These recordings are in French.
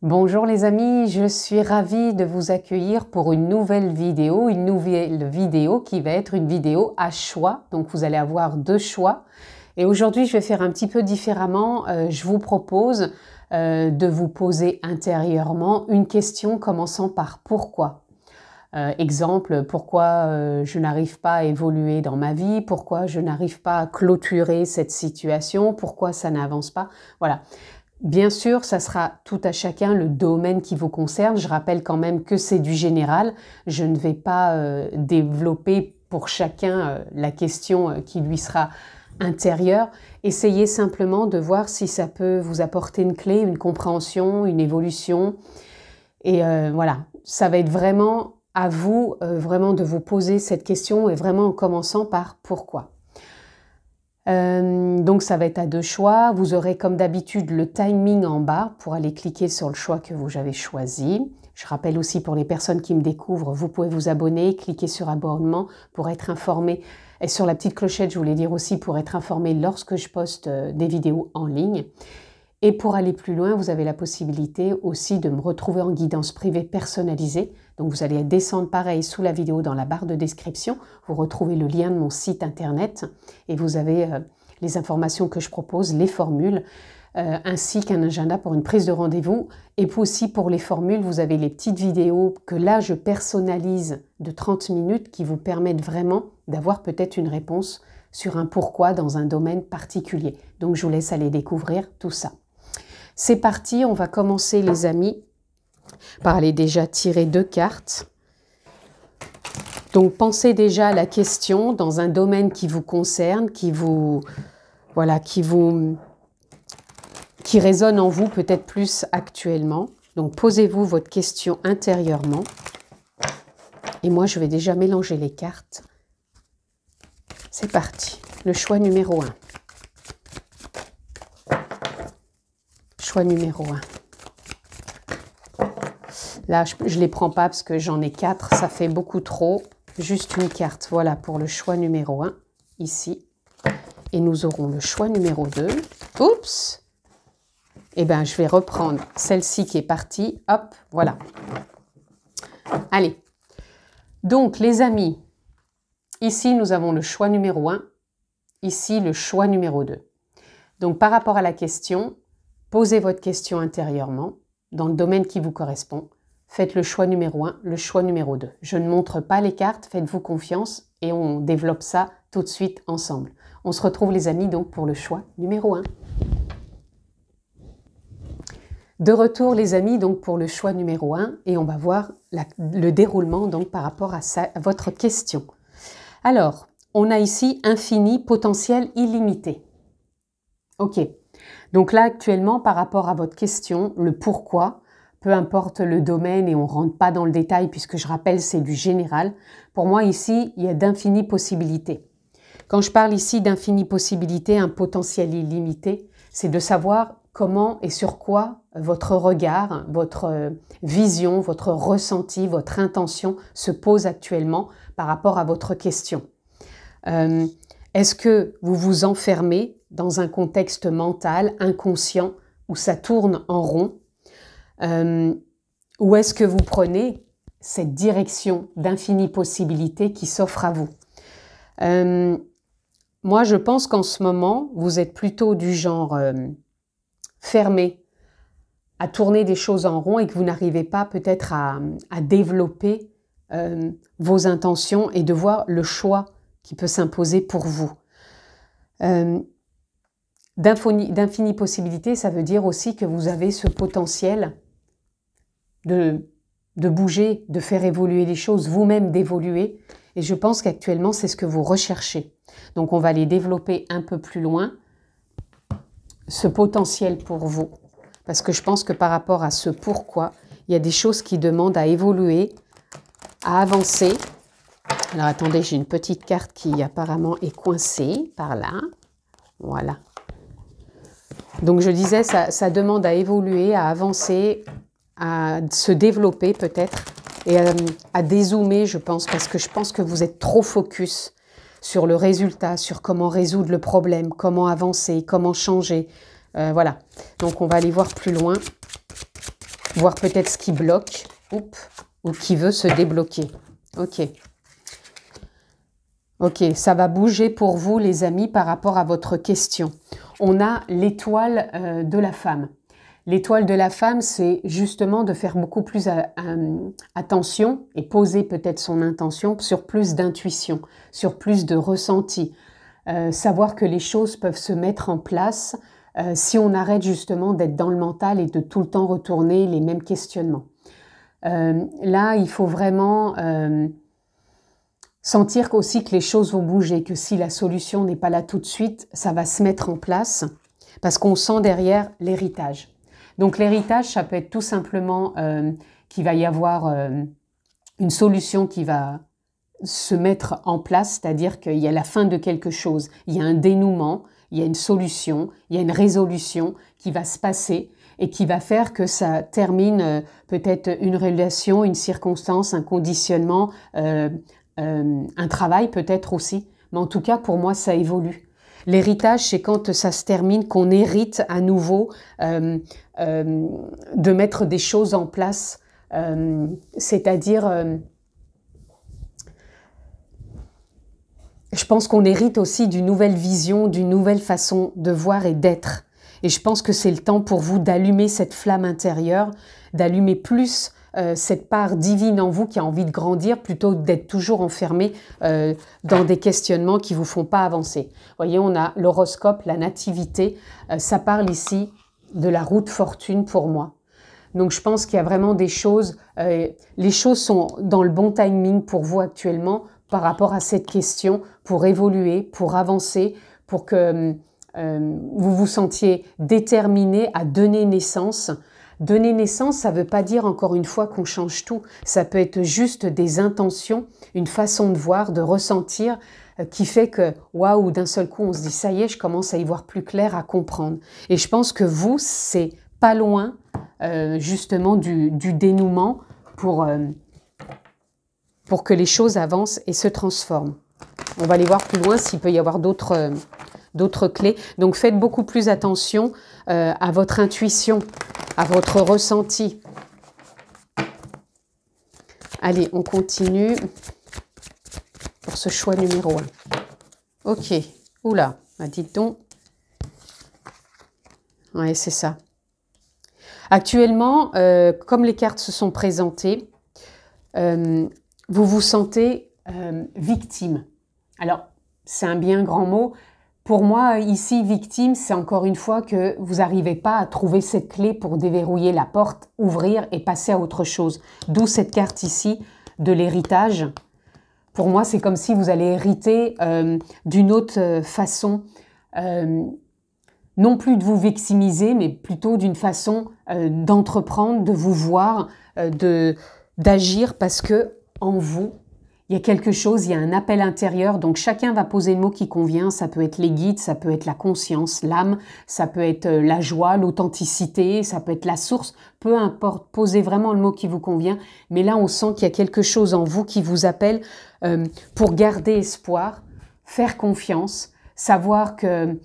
Bonjour les amis, je suis ravie de vous accueillir pour une nouvelle vidéo qui va être une vidéo à choix. Donc vous allez avoir deux choix. Et aujourd'hui je vais faire un petit peu différemment. Je vous propose de vous poser intérieurement une question commençant par pourquoi. Exemple, pourquoi je n'arrive pas à évoluer dans ma vie, pourquoi je n'arrive pas à clôturer cette situation, pourquoi ça n'avance pas. Voilà. Bien sûr, ça sera tout à chacun le domaine qui vous concerne. Je rappelle quand même que c'est du général. Je ne vais pas développer pour chacun la question qui lui sera intérieure. Essayez simplement de voir si ça peut vous apporter une clé, une compréhension, une évolution. Et voilà, ça va être vraiment à vous vraiment de vous poser cette question et vraiment en commençant par pourquoi. Donc ça va être à deux choix. Vous aurez comme d'habitude le timing en bas pour aller cliquer sur le choix que vous avez choisi. Je rappelle aussi pour les personnes qui me découvrent, vous pouvez vous abonner, cliquer sur abonnement pour être informé. Et sur la petite clochette, je voulais dire aussi pour être informé lorsque je poste des vidéos en ligne. Et pour aller plus loin, vous avez la possibilité aussi de me retrouver en guidance privée personnalisée. Donc vous allez descendre pareil sous la vidéo dans la barre de description. Vous retrouvez le lien de mon site internet et vous avez les informations que je propose, les formules, ainsi qu'un agenda pour une prise de rendez-vous. Et puis aussi pour les formules, vous avez les petites vidéos que là je personnalise de 30 minutes qui vous permettent vraiment d'avoir peut-être une réponse sur un pourquoi dans un domaine particulier. Donc je vous laisse aller découvrir tout ça. C'est parti, on va commencer les amis par aller déjà tirer deux cartes. Donc pensez déjà à la question dans un domaine qui vous concerne, qui résonne en vous peut-être plus actuellement. Donc posez-vous votre question intérieurement. Et moi je vais déjà mélanger les cartes. C'est parti, le choix numéro 1. Choix numéro 1. Là, je ne les prends pas parce que j'en ai 4, ça fait beaucoup trop. Juste une carte, voilà, pour le choix numéro 1, ici. Et nous aurons le choix numéro 2. Oups! Eh bien, je vais reprendre celle-ci qui est partie. Hop, voilà. Allez. Donc, les amis, ici, nous avons le choix numéro 1. Ici, le choix numéro 2. Donc, par rapport à la question, posez votre question intérieurement, dans le domaine qui vous correspond. Faites le choix numéro 1, le choix numéro 2. Je ne montre pas les cartes, faites-vous confiance et on développe ça tout de suite ensemble. On se retrouve les amis donc pour le choix numéro 1. De retour les amis donc pour le choix numéro 1 et on va voir le déroulement donc par rapport à votre question. Alors, on a ici infini, potentiel illimité. Ok. Donc là, actuellement, par rapport à votre question, le pourquoi, peu importe le domaine et on ne rentre pas dans le détail puisque je rappelle, c'est du général. Pour moi, ici, il y a d'infinies possibilités. Quand je parle ici d'infinies possibilités, un potentiel illimité, c'est de savoir comment et sur quoi votre regard, votre vision, votre ressenti, votre intention se pose actuellement par rapport à votre question. Est-ce que vous vous enfermez dans un contexte mental, inconscient, où ça tourne en rond, ou est-ce que vous prenez cette direction d'infinies possibilités qui s'offre à vous? Moi, je pense qu'en ce moment, vous êtes plutôt du genre fermé à tourner des choses en rond et que vous n'arrivez pas peut-être à développer vos intentions et de voir le choix qui peut s'imposer pour vous. D'infinies possibilités, ça veut dire aussi que vous avez ce potentiel de bouger, de faire évoluer les choses, vous-même d'évoluer. Et je pense qu'actuellement, c'est ce que vous recherchez. Donc, on va aller développer un peu plus loin ce potentiel pour vous. Parce que je pense que par rapport à ce pourquoi, il y a des choses qui demandent à évoluer, à avancer. Alors, attendez, j'ai une petite carte qui apparemment est coincée par là. Voilà. Donc, je disais, ça demande à évoluer, à avancer, à se développer peut-être et à dézoomer, je pense, parce que je pense que vous êtes trop focus sur le résultat, sur comment résoudre le problème, comment avancer, comment changer. Voilà. Donc, on va aller voir plus loin. voir peut-être ce qui bloque, ou qui veut se débloquer. Ok. Ok, ça va bouger pour vous, les amis, par rapport à votre question. On a l'étoile de la femme. L'étoile de la femme, c'est justement de faire beaucoup plus attention et poser peut-être son intention sur plus d'intuition, sur plus de ressenti. Savoir que les choses peuvent se mettre en place si on arrête justement d'être dans le mental et de tout le temps retourner les mêmes questionnements. Là, il faut vraiment sentir aussi que les choses vont bouger, que si la solution n'est pas là tout de suite, ça va se mettre en place parce qu'on sent derrière l'héritage. Donc l'héritage, ça peut être tout simplement qu'il va y avoir une solution qui va se mettre en place, c'est-à-dire qu'il y a la fin de quelque chose, il y a un dénouement, il y a une solution, il y a une résolution qui va se passer et qui va faire que ça termine peut-être une relation, une circonstance, un conditionnement, un travail peut-être aussi. Mais en tout cas, pour moi, ça évolue. L'héritage, c'est quand ça se termine, qu'on hérite à nouveau de mettre des choses en place, c'est-à-dire, je pense qu'on hérite aussi d'une nouvelle vision, d'une nouvelle façon de voir et d'être. Et je pense que c'est le temps pour vous d'allumer cette flamme intérieure, d'allumer plus cette part divine en vous qui a envie de grandir plutôt que d'être toujours enfermé dans des questionnements qui ne vous font pas avancer. Vous voyez, on a l'horoscope, la nativité, ça parle ici de la roue de fortune pour moi. Donc je pense qu'il y a vraiment des choses, les choses sont dans le bon timing pour vous actuellement par rapport à cette question, pour évoluer, pour avancer, pour que vous vous sentiez déterminé à donner naissance. Donner naissance, ça ne veut pas dire encore une fois qu'on change tout. Ça peut être juste des intentions, une façon de voir, de ressentir qui fait que, waouh, d'un seul coup, on se dit, ça y est, je commence à y voir plus clair, à comprendre. Et je pense que vous, c'est pas loin justement du dénouement pour que les choses avancent et se transforment. On va aller voir plus loin s'il peut y avoir d'autres clés. Donc faites beaucoup plus attention à votre intuition, à votre ressenti. Allez, on continue pour ce choix numéro 1. Ok, oula, dites donc. Ouais, c'est ça. Actuellement, comme les cartes se sont présentées, vous vous sentez victime. Alors, c'est un bien grand mot. Pour moi, ici, victime, c'est encore une fois que vous n'arrivez pas à trouver cette clé pour déverrouiller la porte, ouvrir et passer à autre chose. D'où cette carte ici de l'héritage. Pour moi, c'est comme si vous allez hériter d'une autre façon, non plus de vous victimiser, mais plutôt d'une façon d'entreprendre, de vous voir, d'agir parce que en vous, il y a quelque chose, il y a un appel intérieur, donc chacun va poser le mot qui convient, ça peut être les guides, ça peut être la conscience, l'âme, ça peut être la joie, l'authenticité, ça peut être la source, peu importe, posez vraiment le mot qui vous convient, mais là on sent qu'il y a quelque chose en vous qui vous appelle pour garder espoir, faire confiance, savoir que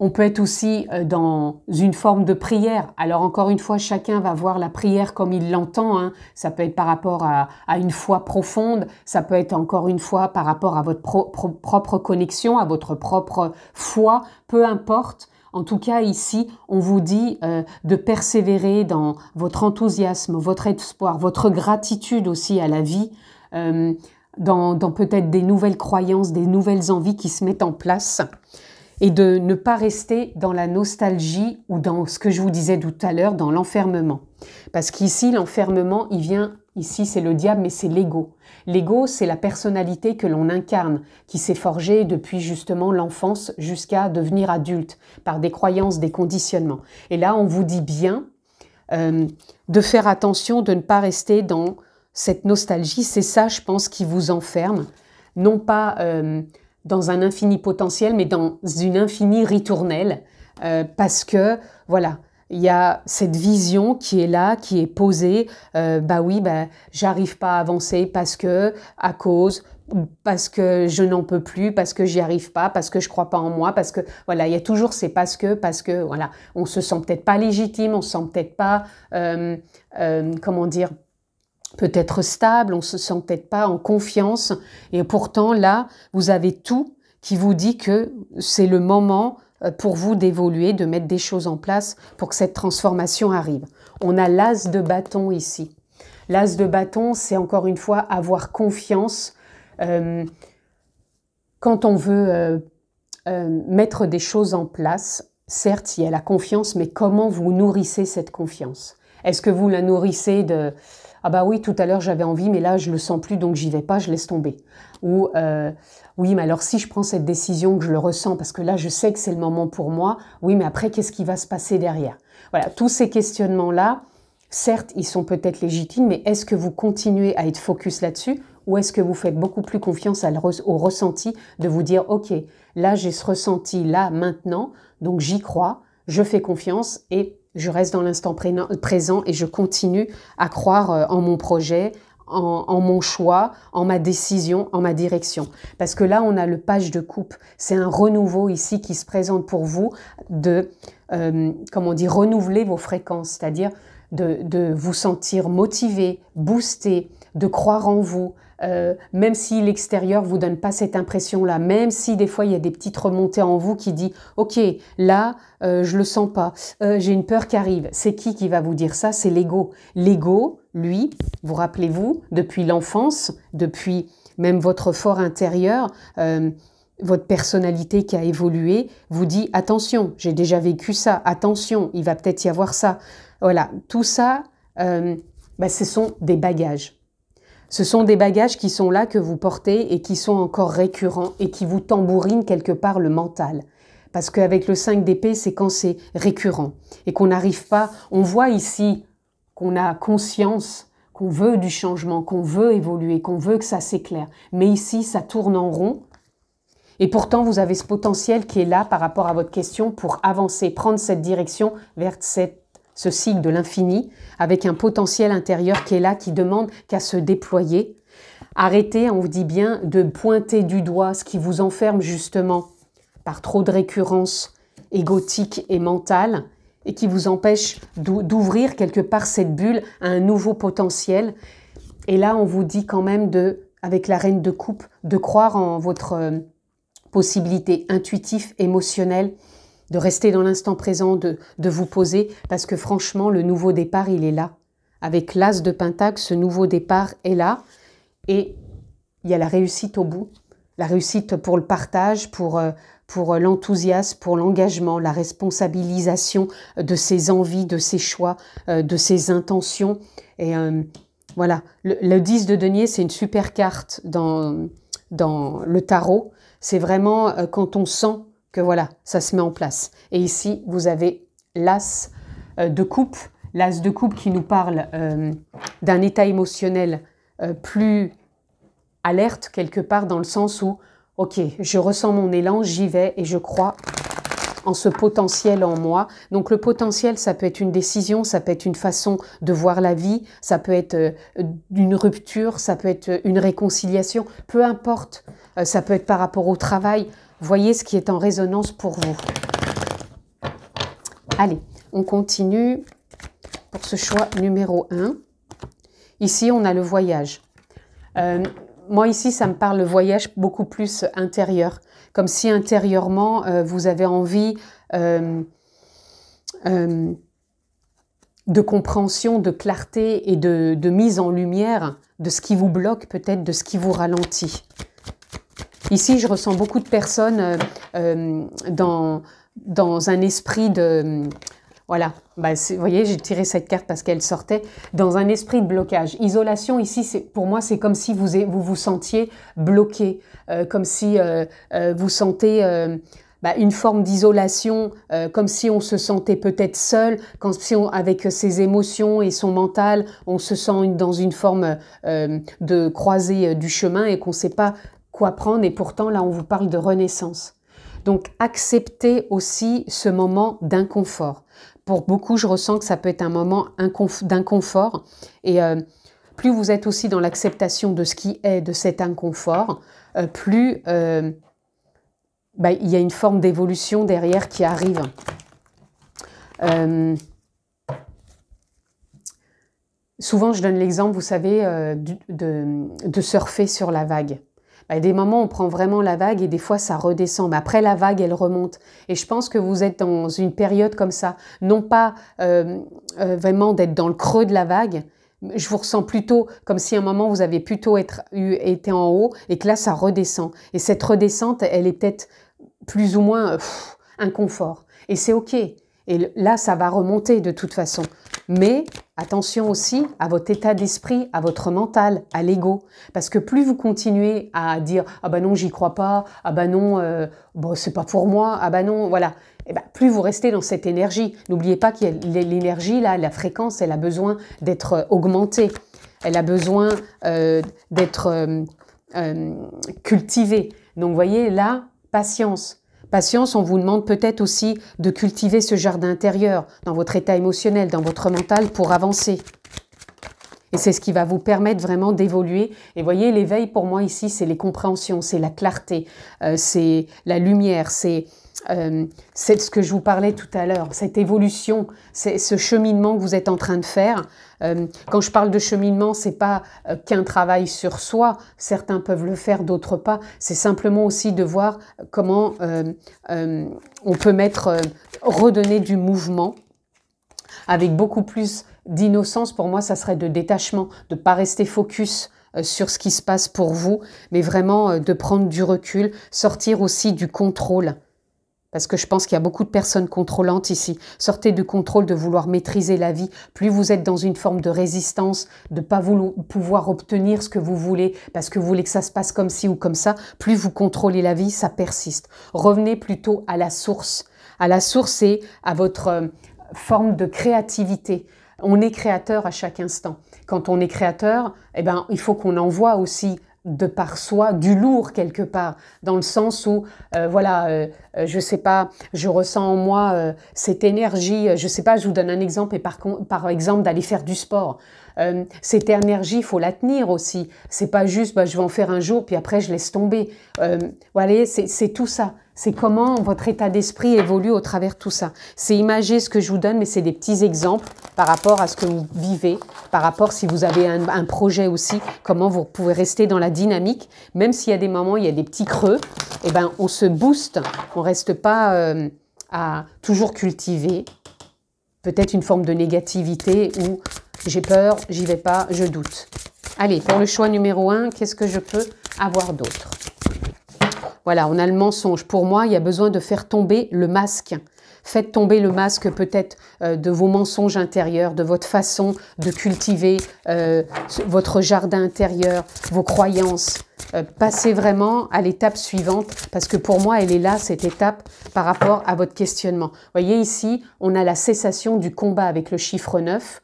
on peut être aussi dans une forme de prière. Alors encore une fois, chacun va voir la prière comme il l'entend. Hein. Ça peut être par rapport à une foi profonde, ça peut être encore une fois par rapport à votre propre connexion, à votre propre foi, peu importe. En tout cas, ici, on vous dit de persévérer dans votre enthousiasme, votre espoir, votre gratitude aussi à la vie, dans peut-être des nouvelles croyances, des nouvelles envies qui se mettent en place. Et de ne pas rester dans la nostalgie ou dans ce que je vous disais tout à l'heure, dans l'enfermement. Parce qu'ici, l'enfermement, il vient, ici c'est le diable, mais c'est l'ego. L'ego, c'est la personnalité que l'on incarne, qui s'est forgée depuis justement l'enfance jusqu'à devenir adulte, par des croyances, des conditionnements. Et là, on vous dit bien de faire attention, de ne pas rester dans cette nostalgie. C'est ça, je pense, qui vous enferme. Non pas dans un infini potentiel, mais dans une infinie ritournelle, parce que, voilà, il y a cette vision qui est là, qui est posée, bah oui, bah, j'arrive pas à avancer parce que, à cause, parce que je n'en peux plus, parce que j'y arrive pas, parce que je crois pas en moi, parce que voilà, il y a toujours ces parce que voilà, on se sent peut-être pas légitime, on se sent peut-être pas, comment dire, peut-être stable, on se sent peut-être pas en confiance. Et pourtant là, vous avez tout qui vous dit que c'est le moment pour vous d'évoluer, de mettre des choses en place pour que cette transformation arrive. On a l'as de bâton ici. L'as de bâton, c'est encore une fois avoir confiance. Quand on veut mettre des choses en place, certes, il y a la confiance, mais comment vous nourrissez cette confiance? Est-ce que vous la nourrissez de « Ah bah oui, tout à l'heure j'avais envie, mais là je le sens plus, donc j'y vais pas, je laisse tomber. » Ou oui, mais alors si je prends cette décision, que je le ressens, parce que là je sais que c'est le moment pour moi, oui, mais après qu'est-ce qui va se passer derrière? Voilà, tous ces questionnements-là, certes, ils sont peut-être légitimes, mais est-ce que vous continuez à être focus là-dessus ou est-ce que vous faites beaucoup plus confiance au ressenti de vous dire « Ok, là j'ai ce ressenti là, maintenant, donc j'y crois, je fais confiance et je reste dans l'instant présent et je continue à croire en mon projet, en mon choix, en ma décision, en ma direction. » Parce que là, on a le page de coupe. C'est un renouveau ici qui se présente pour vous de, comment on dit, renouveler vos fréquences, c'est-à-dire de vous sentir motivé, boosté, de croire en vous, même si l'extérieur vous donne pas cette impression-là, même si des fois il y a des petites remontées en vous qui dit « Ok, là, je le sens pas, j'ai une peur qui arrive. » C'est qui va vous dire ça? C'est l'ego. L'ego, lui, vous rappelez-vous, depuis l'enfance, depuis même votre fort intérieur, votre personnalité qui a évolué, vous dit « Attention, j'ai déjà vécu ça, attention, il va peut-être y avoir ça. » Voilà, tout ça, ce sont des bagages. Ce sont des bagages qui sont là, que vous portez et qui sont encore récurrents et qui vous tambourinent quelque part le mental. Parce qu'avec le 5 d'épée, c'est quand c'est récurrent et qu'on n'arrive pas... On voit ici qu'on a conscience, qu'on veut du changement, qu'on veut évoluer, qu'on veut que ça s'éclaire. Mais ici, ça tourne en rond. Et pourtant, vous avez ce potentiel qui est là par rapport à votre question pour avancer, prendre cette direction vers ce cycle de l'infini, avec un potentiel intérieur qui est là, qui demande qu'à se déployer. Arrêtez, on vous dit bien, de pointer du doigt ce qui vous enferme justement par trop de récurrence égotique et mentale et qui vous empêche d'ouvrir quelque part cette bulle à un nouveau potentiel. Et là, on vous dit quand même, avec la reine de coupe, de croire en votre possibilité intuitive, émotionnelle, de rester dans l'instant présent, de vous poser, parce que franchement, le nouveau départ, il est là. Avec l'as de Pentacle, ce nouveau départ est là, et il y a la réussite au bout, la réussite pour le partage, pour l'enthousiasme, pour l'engagement, la responsabilisation de ses envies, de ses choix, de ses intentions. Et voilà, le 10 de denier, c'est une super carte dans le tarot. C'est vraiment quand on sent que voilà, ça se met en place. Et ici, vous avez l'as de coupe. L'as de coupe qui nous parle d'un état émotionnel plus alerte quelque part, dans le sens où, ok, je ressens mon élan, j'y vais et je crois en ce potentiel en moi. Donc le potentiel, ça peut être une décision, ça peut être une façon de voir la vie, ça peut être une rupture, ça peut être une réconciliation, peu importe. Ça peut être par rapport au travail. Voyez ce qui est en résonance pour vous. Allez, on continue pour ce choix numéro 1. Ici, on a le voyage. Moi, ici, ça me parle le voyage beaucoup plus intérieur. Comme si intérieurement, vous avez envie de compréhension, de clarté et de mise en lumière de ce qui vous bloque, peut-être de ce qui vous ralentit. Ici, je ressens beaucoup de personnes dans un esprit de... Voilà, vous voyez, j'ai tiré cette carte parce qu'elle sortait. Dans un esprit de blocage. Isolation, ici, pour moi, c'est comme si vous sentiez bloqué. Comme si vous sentez une forme d'isolation, comme si on se sentait peut-être seul, comme si avec ses émotions et son mental, on se sent dans une forme de croisée du chemin et qu'on ne sait pas quoi prendre. Et pourtant, là, on vous parle de renaissance. Donc, acceptez aussi ce moment d'inconfort. Pour beaucoup, je ressens que ça peut être un moment d'inconfort. Et plus vous êtes aussi dans l'acceptation de ce qui est, de cet inconfort, plus il y a une forme d'évolution derrière qui arrive. Souvent, je donne l'exemple, vous savez, de surfer sur la vague. Il y a des moments où on prend vraiment la vague et des fois ça redescend. Mais après la vague, elle remonte. Et je pense que vous êtes dans une période comme ça. Non pas vraiment d'être dans le creux de la vague. Je vous ressens plutôt comme si à un moment vous avez plutôt été en haut et que là ça redescend. Et cette redescente, elle est peut-être plus ou moins inconfort. Et c'est OK. Et là, ça va remonter de toute façon. Mais attention aussi à votre état d'esprit, à votre mental, à l'ego. Parce que plus vous continuez à dire « Ah ben non, j'y crois pas. Ah ben non, bon, c'est pas pour moi. Ah ben non, voilà. » Et ben, plus vous restez dans cette énergie. N'oubliez pas que l'énergie, là, la fréquence, elle a besoin d'être augmentée. Elle a besoin d'être cultivée. Donc, vous voyez, là, patience. Patience, on vous demande peut-être aussi de cultiver ce jardin intérieur dans votre état émotionnel, dans votre mental pour avancer. Et c'est ce qui va vous permettre vraiment d'évoluer. Et voyez, l'éveil pour moi ici, c'est les compréhensions, c'est la clarté, c'est la lumière, c'est ce que je vous parlais tout à l'heure, cette évolution, c'est ce cheminement que vous êtes en train de faire. Quand je parle de cheminement, c'est pas qu'un travail sur soi, certains peuvent le faire, d'autres pas. C'est simplement aussi de voir comment on peut redonner du mouvement avec beaucoup plus d'innocence. Pour moi, ça serait de détachement, de ne pas rester focus sur ce qui se passe pour vous, mais vraiment de prendre du recul, sortir aussi du contrôle. Parce que je pense qu'il y a beaucoup de personnes contrôlantes ici. Sortez du contrôle de vouloir maîtriser la vie. Plus vous êtes dans une forme de résistance, de ne pas pouvoir obtenir ce que vous voulez, parce que vous voulez que ça se passe comme ci ou comme ça, plus vous contrôlez la vie, ça persiste. Revenez plutôt à la source. À la source et à votre forme de créativité. On est créateur à chaque instant. Quand on est créateur, eh ben, il faut qu'on envoie aussi de par soi, du lourd quelque part, dans le sens où, je sais pas, je ressens en moi cette énergie, je sais pas, je vous donne un exemple, et par exemple d'aller faire du sport. Cette énergie, il faut la tenir aussi. C'est pas juste, je vais en faire un jour, puis après je laisse tomber. Voilà, c'est tout ça. C'est comment votre état d'esprit évolue au travers de tout ça. C'est imagé ce que je vous donne, mais c'est des petits exemples par rapport à ce que vous vivez, par rapport si vous avez un projet aussi, comment vous pouvez rester dans la dynamique, même s'il y a des moments, il y a des petits creux, eh ben, on se booste, on ne reste pas à toujours cultiver peut-être une forme de négativité où j'ai peur, j'y vais pas, je doute. Allez, pour le choix numéro 1, qu'est-ce que je peux avoir d'autre ? Voilà, on a le mensonge. Pour moi, il y a besoin de faire tomber le masque. Faites tomber le masque peut-être de vos mensonges intérieurs, de votre façon de cultiver votre jardin intérieur, vos croyances. Passez vraiment à l'étape suivante parce que pour moi, elle est là, cette étape, par rapport à votre questionnement. Vous voyez ici, on a la cessation du combat avec le chiffre 9.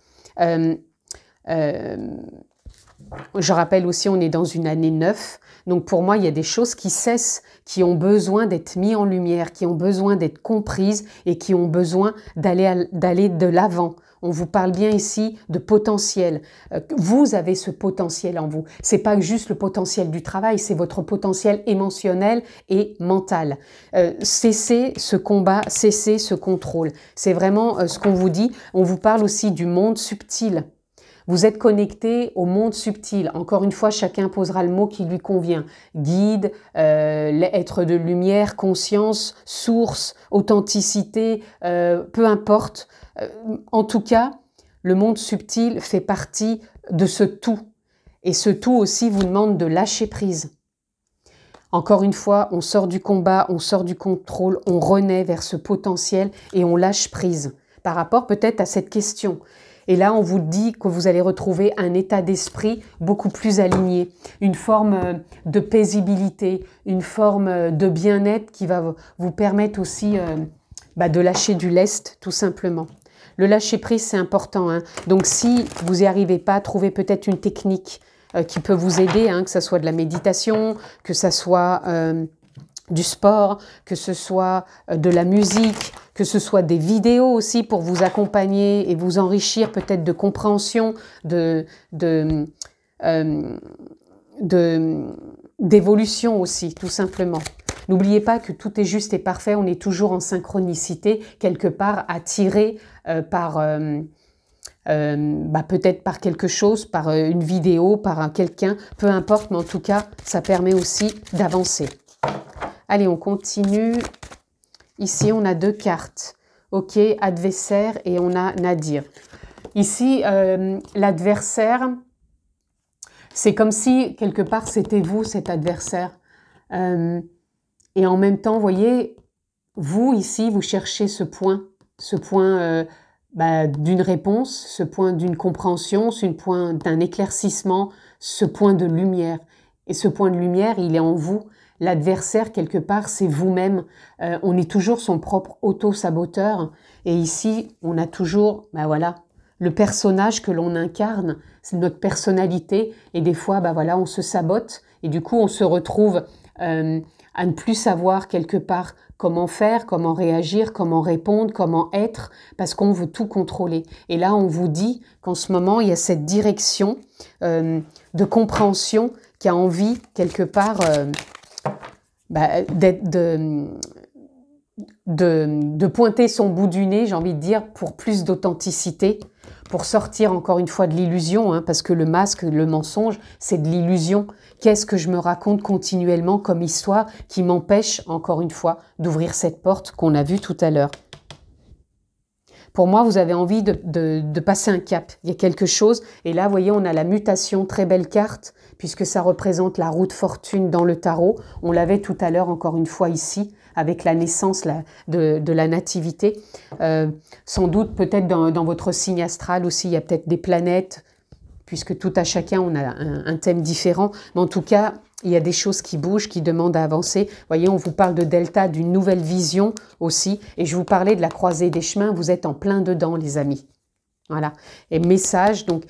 Je rappelle aussi, on est dans une année 9. Donc pour moi, il y a des choses qui cessent, qui ont besoin d'être mises en lumière, qui ont besoin d'être comprises et qui ont besoin d'aller de l'avant. On vous parle bien ici de potentiel. Vous avez ce potentiel en vous. C'est pas juste le potentiel du travail, c'est votre potentiel émotionnel et mental. Cessez ce combat, cessez ce contrôle. C'est vraiment ce qu'on vous dit. On vous parle aussi du monde subtil. Vous êtes connecté au monde subtil. Encore une fois, chacun posera le mot qui lui convient. Guide, être de lumière, conscience, source, authenticité, peu importe. En tout cas, le monde subtil fait partie de ce tout. Et ce tout aussi vous demande de lâcher prise. Encore une fois, on sort du combat, on sort du contrôle, on renaît vers ce potentiel et on lâche prise. Par rapport peut-être à cette question. Et là, on vous dit que vous allez retrouver un état d'esprit beaucoup plus aligné, une forme de paisibilité, une forme de bien-être qui va vous permettre aussi de lâcher du lest, tout simplement. Le lâcher-prise, c'est important. Hein. Donc, si vous n'y arrivez pas, trouvez peut-être une technique qui peut vous aider, que ce soit de la méditation, que ce soit du sport, que ce soit de la musique, que ce soit des vidéos aussi pour vous accompagner et vous enrichir peut-être de compréhension, d'évolution aussi, tout simplement. N'oubliez pas que tout est juste et parfait, on est toujours en synchronicité, quelque part attiré par... peut-être par quelque chose, par une vidéo, par quelqu'un, peu importe, mais en tout cas, ça permet aussi d'avancer. Allez, on continue. Ici, on a 2 cartes. Ok, adversaire et on a Nadir. Ici, l'adversaire, c'est comme si, quelque part, c'était vous, cet adversaire. Et en même temps, vous voyez, vous, ici, vous cherchez ce point d'une réponse, ce point d'une compréhension, ce point d'un éclaircissement, ce point de lumière. Et ce point de lumière, il est en vous. L'adversaire, quelque part, c'est vous-même. On est toujours son propre auto-saboteur. Et ici, on a toujours, voilà, le personnage que l'on incarne, c'est notre personnalité. Et des fois, voilà, on se sabote. Et du coup, on se retrouve à ne plus savoir quelque part comment faire, comment réagir, comment répondre, comment être, parce qu'on veut tout contrôler. Et là, on vous dit qu'en ce moment, il y a cette direction de compréhension qui a envie, quelque part, de pointer son bout du nez, j'ai envie de dire, pour plus d'authenticité, pour sortir encore une fois de l'illusion, parce que le masque, le mensonge, c'est de l'illusion. Qu'est-ce que je me raconte continuellement comme histoire qui m'empêche, encore une fois, d'ouvrir cette porte qu'on a vue tout à l'heure? Pour moi, vous avez envie de passer un cap. Il y a quelque chose. Et là, vous voyez, on a la mutation, très belle carte, puisque ça représente la roue de fortune dans le tarot. On l'avait tout à l'heure, encore une fois, ici, avec la naissance de la nativité. Sans doute, peut-être dans votre signe astral aussi, il y a peut-être des planètes, puisque tout à chacun, on a un thème différent. Mais en tout cas, il y a des choses qui bougent, qui demandent à avancer. Vous voyez, on vous parle de Delta, d'une nouvelle vision aussi. Et je vous parlais de la croisée des chemins. Vous êtes en plein dedans, les amis. Voilà. Et message, donc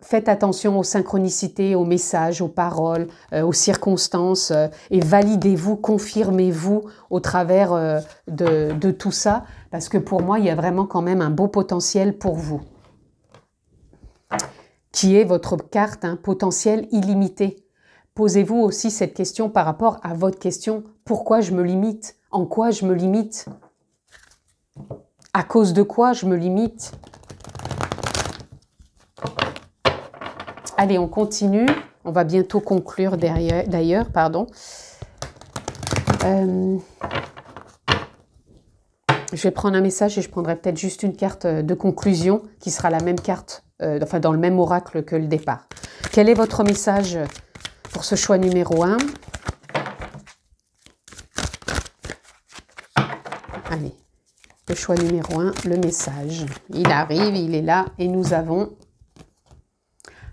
faites attention aux synchronicités, aux messages, aux paroles, aux circonstances. Et validez-vous, confirmez-vous au travers de tout ça. Parce que pour moi, il y a vraiment quand même un beau potentiel pour vous. Qui est votre carte, potentiel illimité. Posez-vous aussi cette question par rapport à votre question. Pourquoi je me limite? En quoi je me limite? À cause de quoi je me limite? Allez, on continue. On va bientôt conclure d'ailleurs, pardon. Je vais prendre un message et je prendrai peut-être juste une carte de conclusion qui sera la même carte, dans le même oracle que le départ. Quel est votre message pour ce choix numéro 1? Allez, le choix numéro 1, le message. Il arrive, il est là et nous avons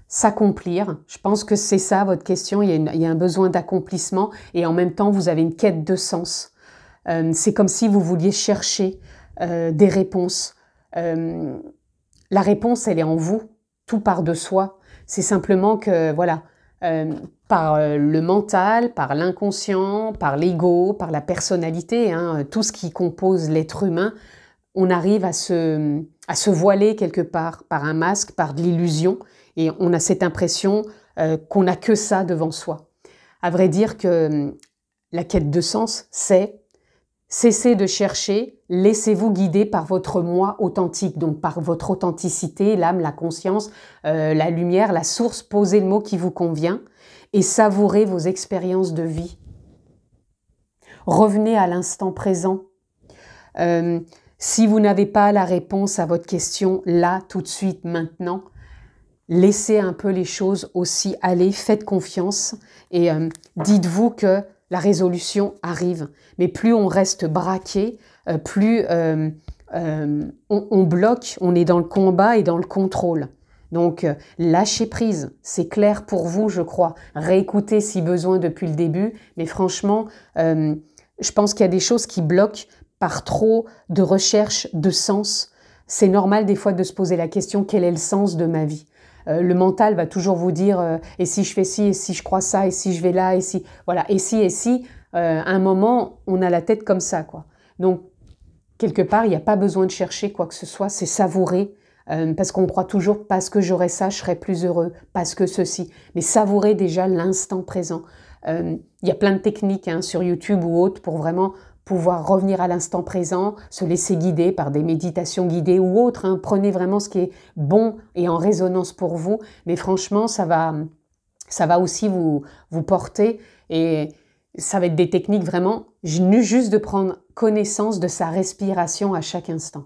s'accomplir. Je pense que c'est ça votre question. Il y a un besoin d'accomplissement et en même temps, vous avez une quête de sens. C'est comme si vous vouliez chercher des réponses. La réponse, elle est en vous. Tout part de soi. C'est simplement que, voilà, par le mental, par l'inconscient, par l'ego, par la personnalité, tout ce qui compose l'être humain, on arrive à se voiler quelque part par un masque, par de l'illusion, et on a cette impression qu'on n'a que ça devant soi. À vrai dire que la quête de sens, c'est cessez de chercher, laissez-vous guider par votre moi authentique, donc par votre authenticité, l'âme, la conscience, la lumière, la source, posez le mot qui vous convient et savourez vos expériences de vie. Revenez à l'instant présent. Si vous n'avez pas la réponse à votre question là, tout de suite, maintenant, laissez un peu les choses aussi aller, faites confiance et dites-vous que la résolution arrive. Mais plus on reste braqué, plus on bloque, on est dans le combat et dans le contrôle. Donc, lâchez prise, c'est clair pour vous, je crois. Réécoutez si besoin depuis le début, mais franchement, je pense qu'il y a des choses qui bloquent par trop de recherche de sens. C'est normal des fois de se poser la question, quel est le sens de ma vie ? Le mental va toujours vous dire et si je fais ci, et si je crois ça, et si je vais là, et si, voilà, et si, à un moment, on a la tête comme ça, quoi. Donc, quelque part, il n'y a pas besoin de chercher quoi que ce soit, c'est savourer. Parce qu'on croit toujours, parce que j'aurais ça, je serais plus heureux, parce que ceci. Mais savourer déjà l'instant présent. Il y a plein de techniques hein, sur YouTube ou autres pour vraiment pouvoir revenir à l'instant présent, se laisser guider par des méditations guidées ou autres. Hein. Prenez vraiment ce qui est bon et en résonance pour vous. Mais franchement, ça va aussi vous porter et ça va être des techniques vraiment juste de prendre connaissance de sa respiration à chaque instant.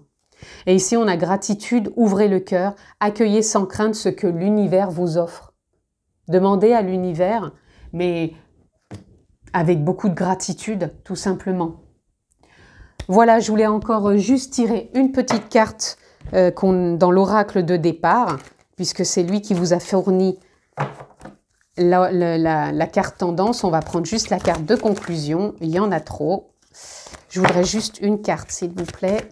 Et ici, on a gratitude, ouvrez le cœur, accueillez sans crainte ce que l'univers vous offre. Demandez à l'univers, mais avec beaucoup de gratitude, tout simplement. Voilà, je voulais encore juste tirer une petite carte dans l'oracle de départ, puisque c'est lui qui vous a fourni la carte tendance. On va prendre juste la carte de conclusion. Il y en a trop. Je voudrais juste une carte, s'il vous plaît.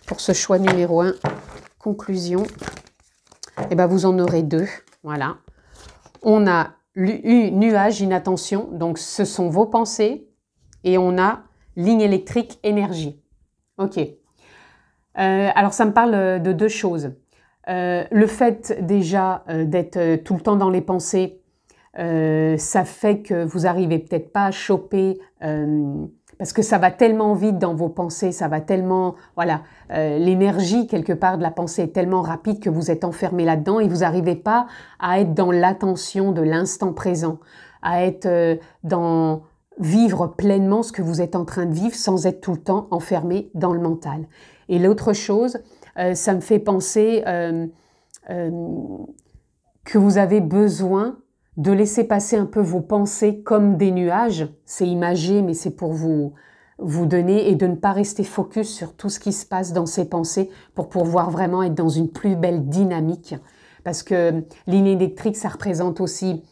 Pour ce choix numéro 1, conclusion, et ben vous en aurez 2. Voilà. On a nuage, inattention, donc ce sont vos pensées, et on a ligne électrique, énergie. Ok. Alors ça me parle de 2 choses. Le fait déjà d'être tout le temps dans les pensées, ça fait que vous n'arrivez peut-être pas à choper... parce que ça va tellement vite dans vos pensées, ça va tellement, voilà, l'énergie quelque part de la pensée est tellement rapide que vous êtes enfermé là-dedans et vous n'arrivez pas à être dans l'attention de l'instant présent, à être vivre pleinement ce que vous êtes en train de vivre sans être tout le temps enfermé dans le mental. Et l'autre chose, ça me fait penser que vous avez besoin de laisser passer un peu vos pensées comme des nuages. C'est imagé, mais c'est pour vous donner et de ne pas rester focus sur tout ce qui se passe dans ces pensées pour pouvoir vraiment être dans une plus belle dynamique. Parce que ligne électrique, ça représente aussi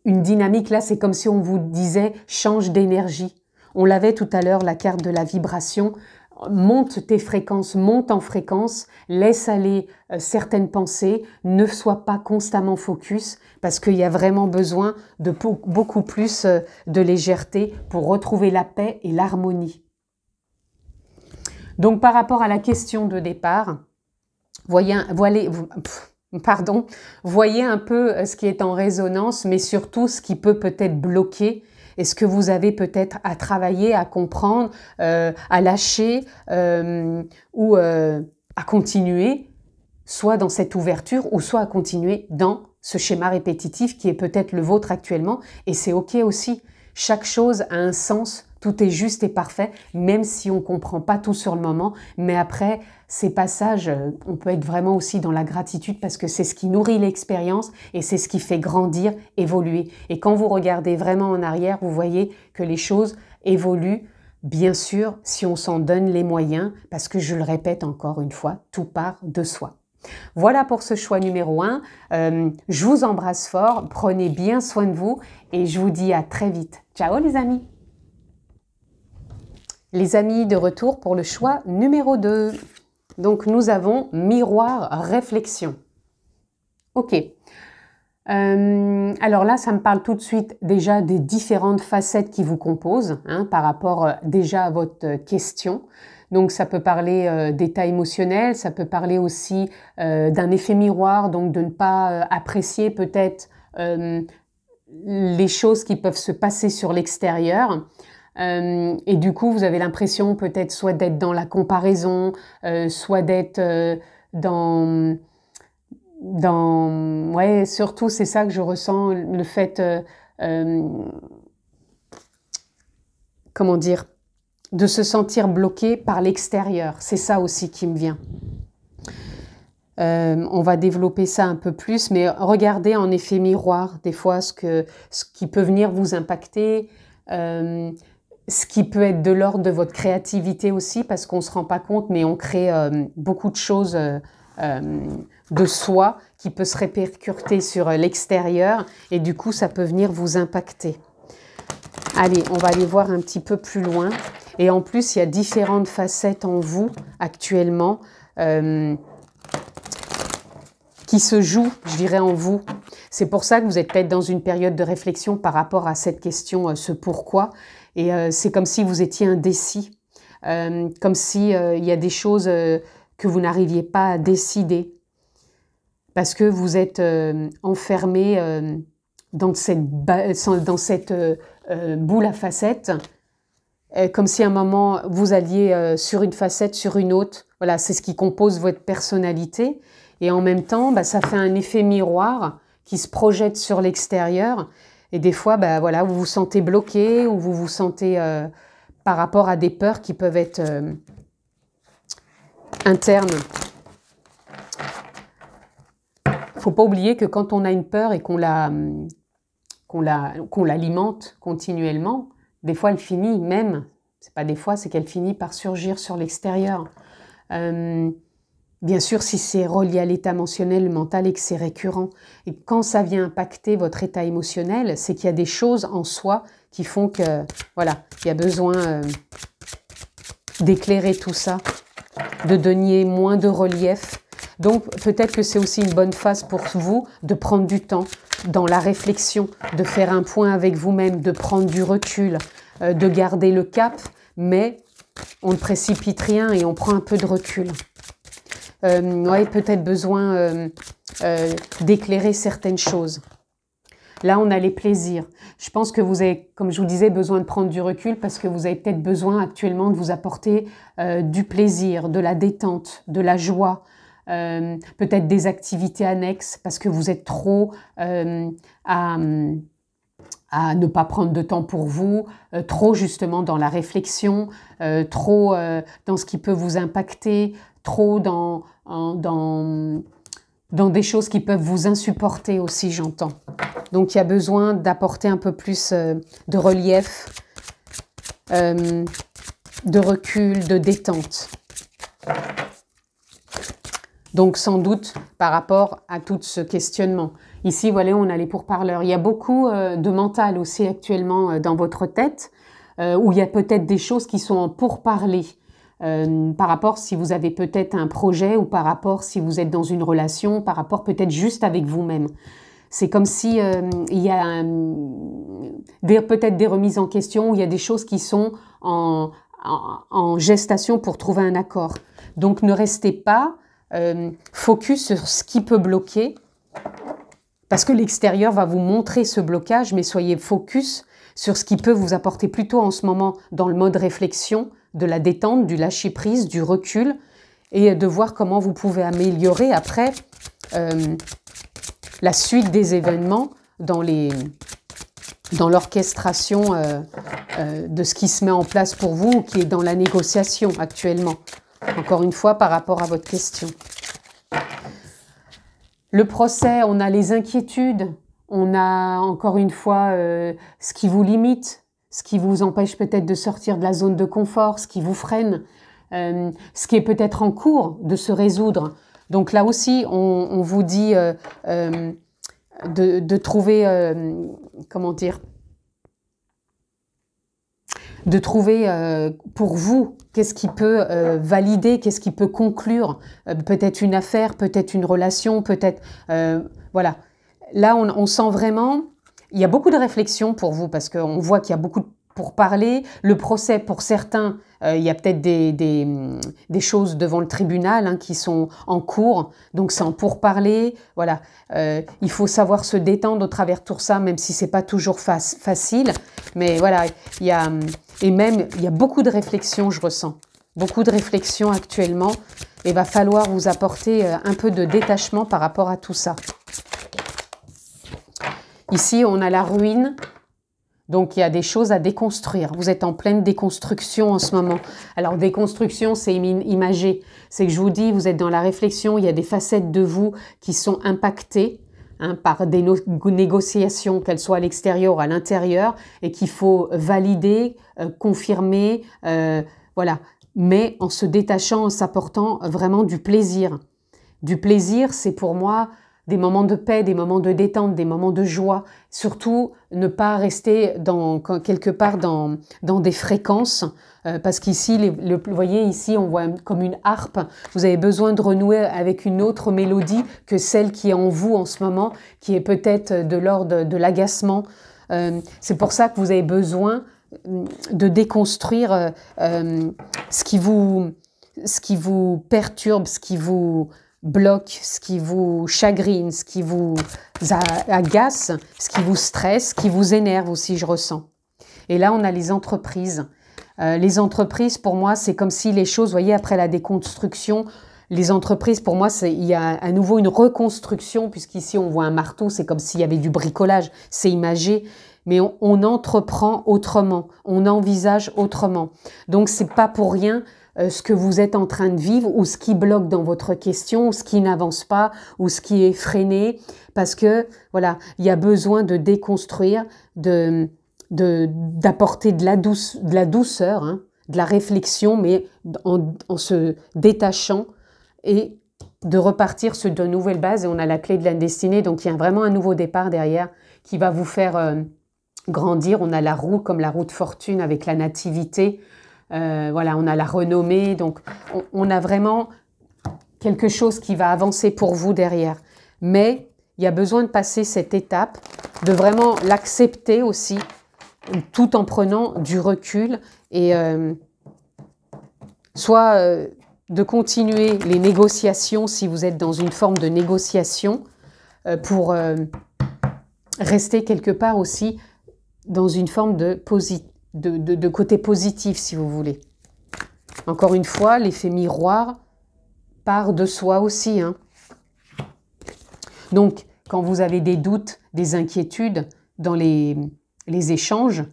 une dynamique. Là, c'est comme si on vous disait « change d'énergie ». On l'avait tout à l'heure, la carte de la vibration. Monte tes fréquences, monte en fréquence, laisse aller certaines pensées, ne sois pas constamment focus parce qu'il y a vraiment besoin de beaucoup plus de légèreté pour retrouver la paix et l'harmonie. Donc par rapport à la question de départ, voyez un peu ce qui est en résonance, mais surtout ce qui peut peut-être bloquer. Est-ce que vous avez peut-être à travailler, à comprendre, à lâcher ou à continuer, soit dans cette ouverture ou soit à continuer dans ce schéma répétitif qui est peut-être le vôtre actuellement. Et c'est OK aussi. Chaque chose a un sens, tout est juste et parfait, même si on ne comprend pas tout sur le moment. Mais après, ces passages, on peut être vraiment aussi dans la gratitude parce que c'est ce qui nourrit l'expérience et c'est ce qui fait grandir, évoluer. Et quand vous regardez vraiment en arrière, vous voyez que les choses évoluent, bien sûr, si on s'en donne les moyens, parce que je le répète encore une fois, tout part de soi. Voilà pour ce choix numéro 1. Je vous embrasse fort, prenez bien soin de vous et je vous dis à très vite. Ciao les amis! Les amis, de retour pour le choix numéro 2. Donc nous avons miroir réflexion. Ok. Alors là, ça me parle tout de suite déjà des différentes facettes qui vous composent hein, par rapport déjà à votre question. Donc ça peut parler d'état émotionnel, ça peut parler aussi d'un effet miroir, donc de ne pas apprécier peut-être les choses qui peuvent se passer sur l'extérieur. Et du coup, vous avez l'impression peut-être soit d'être dans la comparaison, soit d'être ouais, surtout c'est ça que je ressens, le fait, comment dire, de se sentir bloqué par l'extérieur. C'est ça aussi qui me vient. On va développer ça un peu plus, mais regardez en effet miroir, des fois, ce qui peut venir vous impacter, ce qui peut être de l'ordre de votre créativité aussi, parce qu'on ne se rend pas compte, mais on crée beaucoup de choses de soi qui peut se répercuter sur l'extérieur, et du coup, ça peut venir vous impacter. Allez, on va aller voir un petit peu plus loin. Et en plus, il y a différentes facettes en vous, actuellement, qui se jouent, je dirais, en vous. C'est pour ça que vous êtes peut-être dans une période de réflexion par rapport à cette question, ce pourquoi. Et c'est comme si vous étiez indécis. comme si il y a des choses que vous n'arriviez pas à décider, parce que vous êtes enfermé dans cette boule à facettes, comme si à un moment vous alliez sur une facette, sur une autre. Voilà, c'est ce qui compose votre personnalité. Et en même temps, ça fait un effet miroir qui se projette sur l'extérieur. Et des fois, voilà, vous vous sentez bloqué ou vous vous sentez par rapport à des peurs qui peuvent être internes. Il ne faut pas oublier que quand on a une peur et qu'on l'alimente continuellement, des fois elle finit même, c'est pas des fois, c'est qu'elle finit par surgir sur l'extérieur. Bien sûr, si c'est relié à l'état émotionnel, mental et que c'est récurrent. Et quand ça vient impacter votre état émotionnel, c'est qu'il y a des choses en soi qui font que, voilà, il y a besoin d'éclairer tout ça, de donner moins de relief. Donc, peut-être que c'est aussi une bonne phase pour vous de prendre du temps dans la réflexion, de faire un point avec vous-même, de prendre du recul, de garder le cap, mais on ne précipite rien et on prend un peu de recul. Ouais, peut-être besoin d'éclairer certaines choses. Là, on a les plaisirs. Je pense que vous avez, comme je vous disais, besoin de prendre du recul parce que vous avez peut-être besoin actuellement de vous apporter du plaisir, de la détente, de la joie, peut-être des activités annexes parce que vous êtes trop à ne pas prendre de temps pour vous, trop justement dans la réflexion, trop dans ce qui peut vous impacter, trop dans des choses qui peuvent vous insupporter aussi, j'entends. Donc il y a besoin d'apporter un peu plus de relief, de recul, de détente. Donc sans doute par rapport à tout ce questionnement. Ici, voilà, on a les pourparleurs. Il y a beaucoup de mental aussi actuellement dans votre tête, où il y a peut-être des choses qui sont en pourparlers. Par rapport si vous avez peut-être un projet ou par rapport si vous êtes dans une relation, par rapport peut-être juste avec vous-même. C'est comme si il y a peut-être des remises en question, où il y a des choses qui sont en gestation pour trouver un accord. Donc ne restez pas focus sur ce qui peut bloquer, parce que l'extérieur va vous montrer ce blocage, mais soyez focus sur ce qui peut vous apporter plutôt en ce moment dans le mode réflexion, de la détente, du lâcher-prise, du recul, et de voir comment vous pouvez améliorer après la suite des événements dans l'orchestration de ce qui se met en place pour vous, ou qui est dans la négociation actuellement. Encore une fois, par rapport à votre question. Le procès, on a les inquiétudes, on a encore une fois ce qui vous limite, ce qui vous empêche peut-être de sortir de la zone de confort, ce qui vous freine, ce qui est peut-être en cours de se résoudre. Donc là aussi, on vous dit de trouver, comment dire, de trouver pour vous qu'est-ce qui peut valider, qu'est-ce qui peut conclure, peut-être une affaire, peut-être une relation, peut-être... voilà. Là, on sent vraiment... Il y a beaucoup de réflexion pour vous parce qu'on voit qu'il y a beaucoup pour parler. Le procès, pour certains, il y a peut-être des choses devant le tribunal hein, qui sont en cours. Donc, c'est en pourparler. Voilà. Il faut savoir se détendre au travers de tout ça, même si c'est pas toujours facile. Mais voilà, il y a... Et même, il y a beaucoup de réflexion, je ressens. Beaucoup de réflexion actuellement. Et il va falloir vous apporter un peu de détachement par rapport à tout ça. Ici, on a la ruine. Donc, il y a des choses à déconstruire. Vous êtes en pleine déconstruction en ce moment. Alors, déconstruction, c'est imagé. C'est que je vous dis, vous êtes dans la réflexion. Il y a des facettes de vous qui sont impactées. Par des négociations, qu'elles soient à l'extérieur ou à l'intérieur, et qu'il faut valider, confirmer, voilà. Mais en se détachant, en s'apportant vraiment du plaisir. Du plaisir, c'est pour moi des moments de paix, des moments de détente, des moments de joie. Surtout, ne pas rester quelque part dans des fréquences, parce qu'ici, vous voyez, ici, on voit comme une harpe. Vous avez besoin de renouer avec une autre mélodie que celle qui est en vous en ce moment, qui est peut-être de l'ordre de l'agacement. C'est pour ça que vous avez besoin de déconstruire ce qui vous perturbe, ce qui vous bloque, ce qui vous chagrine, ce qui vous agace, ce qui vous stresse, ce qui vous énerve aussi, je ressens. Et là, on a les entreprises. Les entreprises, pour moi, c'est comme si les choses, vous voyez, après la déconstruction, les entreprises, pour moi, il y a à nouveau une reconstruction, puisqu'ici, on voit un marteau, c'est comme s'il y avait du bricolage, c'est imagé, mais on entreprend autrement, on envisage autrement. Donc, c'est pas pour rien ce que vous êtes en train de vivre, ou ce qui bloque dans votre question, ou ce qui n'avance pas, ou ce qui est freiné, parce que, voilà, il y a besoin de déconstruire, d'apporter de la douceur, hein, de la réflexion, mais en se détachant et de repartir sur de nouvelles bases. Et on a la clé de la destinée, donc il y a vraiment un nouveau départ derrière qui va vous faire grandir. On a la roue comme la roue de fortune avec la nativité. Voilà, on a la renommée. Donc on a vraiment quelque chose qui va avancer pour vous derrière. Mais il y a besoin de passer cette étape, de vraiment l'accepter aussi, tout en prenant du recul et soit de continuer les négociations si vous êtes dans une forme de négociation pour rester quelque part aussi dans une forme de côté positif si vous voulez. Encore une fois, l'effet miroir part de soi aussi, hein. Donc, quand vous avez des doutes, des inquiétudes dans les échanges,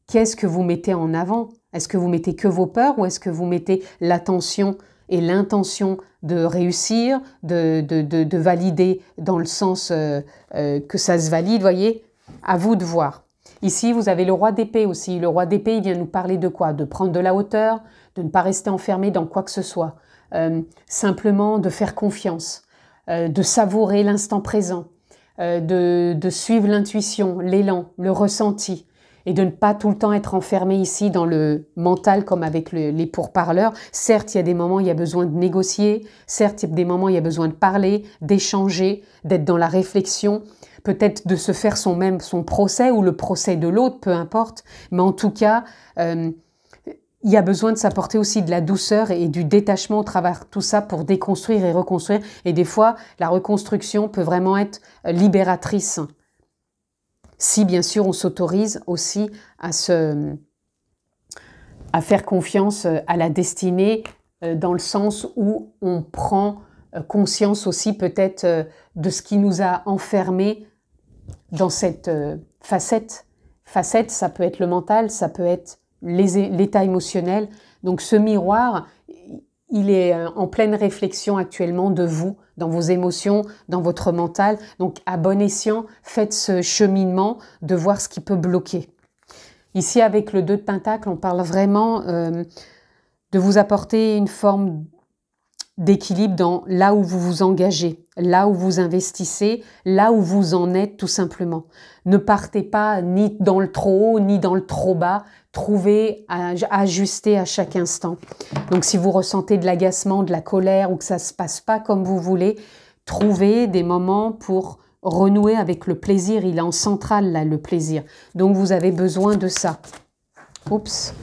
qu'est-ce que vous mettez en avant? Est-ce que vous mettez que vos peurs ou est-ce que vous mettez l'attention et l'intention de réussir, de valider dans le sens que ça se valide, voyez? À vous de voir. Ici, vous avez le roi d'épée aussi. Le roi d'épée, il vient nous parler de quoi? De prendre de la hauteur, de ne pas rester enfermé dans quoi que ce soit. Simplement de faire confiance, de savourer l'instant présent, de suivre l'intuition, l'élan, le ressenti, et de ne pas tout le temps être enfermé ici dans le mental comme avec les pourparleurs. Certes, il y a des moments où il y a besoin de négocier, certes, il y a des moments où il y a besoin de parler, d'échanger, d'être dans la réflexion, peut-être de se faire son procès ou le procès de l'autre, peu importe, mais en tout cas, il y a besoin de s'apporter aussi de la douceur et du détachement au travers de tout ça pour déconstruire et reconstruire. Et des fois, la reconstruction peut vraiment être libératrice. Si, bien sûr, on s'autorise aussi à faire confiance à la destinée dans le sens où on prend conscience aussi peut-être de ce qui nous a enfermés dans cette facette. Facette, ça peut être le mental, ça peut être l'état émotionnel. Donc ce miroir, il est en pleine réflexion actuellement de vous, dans vos émotions, dans votre mental. Donc à bon escient, faites ce cheminement de voir ce qui peut bloquer. Ici avec le 2 de Pentacle, on parle vraiment de vous apporter une forme d'équilibre dans là où vous vous engagez, là où vous investissez, là où vous en êtes tout simplement. Ne partez pas ni dans le trop haut, ni dans le trop bas. Trouvez à ajuster à chaque instant. Donc si vous ressentez de l'agacement, de la colère ou que ça ne se passe pas comme vous voulez, trouvez des moments pour renouer avec le plaisir. Il est en centrale là, le plaisir. Donc vous avez besoin de ça. Oups.